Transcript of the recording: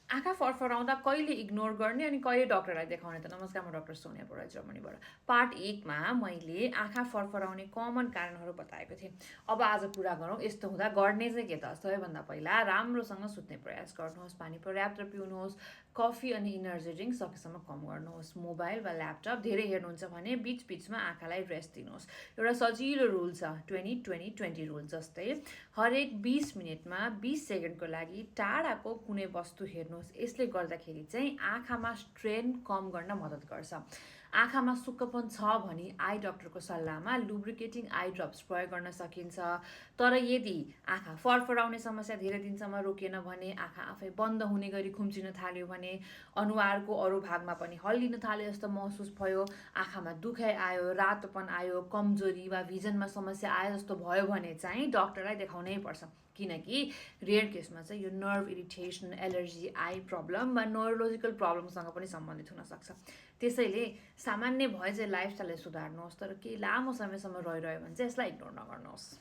आँखा फरफराउँदा कहिले इग्नोर गर्ने अनि कहिले डक्टरलाई देखाउने त? नमस्कार, म डाक्टर सोनिया बराइली जर्मनीबाट। पार्ट 1 मा मैले आँखा फरफराउने कमन कारणहरू बताएको थिएँ। अब आज कुरा गरौँ यस्तो हुँदा गर्ने चाहिँ के त? सबैभन्दा पहिला राम्रोसँग सुत्ने प्रयास गर्नुहोस्, पानी पर्याप्त पिउनुहोस्, कफी अनि इनर्जी ड्रिङ्क सकेसम्म कम गर्नुहोस्, मोबाइल वा ल्यापटप धेरै हेर्नुहुन्छ भने बिच बिचमा आँखालाई रेस्ट दिनुहोस्। एउटा सजिलो रुल छ 20-20-20 रुल, जस्तै हरेक 20 मिनटमा 20 सेकेन्डको लागि टाढाको कुनै वस्तु हेर्नुहोस्। यसले गर्दाखेरि चाहिँ आँखामा स्ट्रेन कम गर्न मद्दत गर्छ। आँखामा सुक्खपन छ भने आई डक्टरको सल्लाहमा लुब्रिकेटिङ आई ड्रप्स प्रयोग गर्न सकिन्छ। तर यदि आँखा फरफराउने समस्या धेरै दिनसम्म रोकिएन भने, आँखा आफै बन्द हुने गरी खुम्चिन थाल्यो भने, अनुहारको अरू भागमा पनि हल्लिन थाले जस्तो महसुस भयो, आँखामा दुखाइ आयो, रातोपन आयो, कमजोरी वा भिजनमा समस्या आयो जस्तो भयो भने चाहिँ डक्टरलाई देखाउनै पर्छ। किनकि रेयर केसमा चाहिँ यो nerve irritation, allergy, I problem वा न्युरोलोजिकल प्रब्लमसँग पनि सम्बन्धित हुन सक्छ। त्यसैले सामान्य भए चाहिँ लाइफस्टाइललाई सुधार्नुहोस्, तर केही लामो समयसम्म रहिरह्यो भने चाहिँ यसलाई इग्नोर नगर्नुहोस्।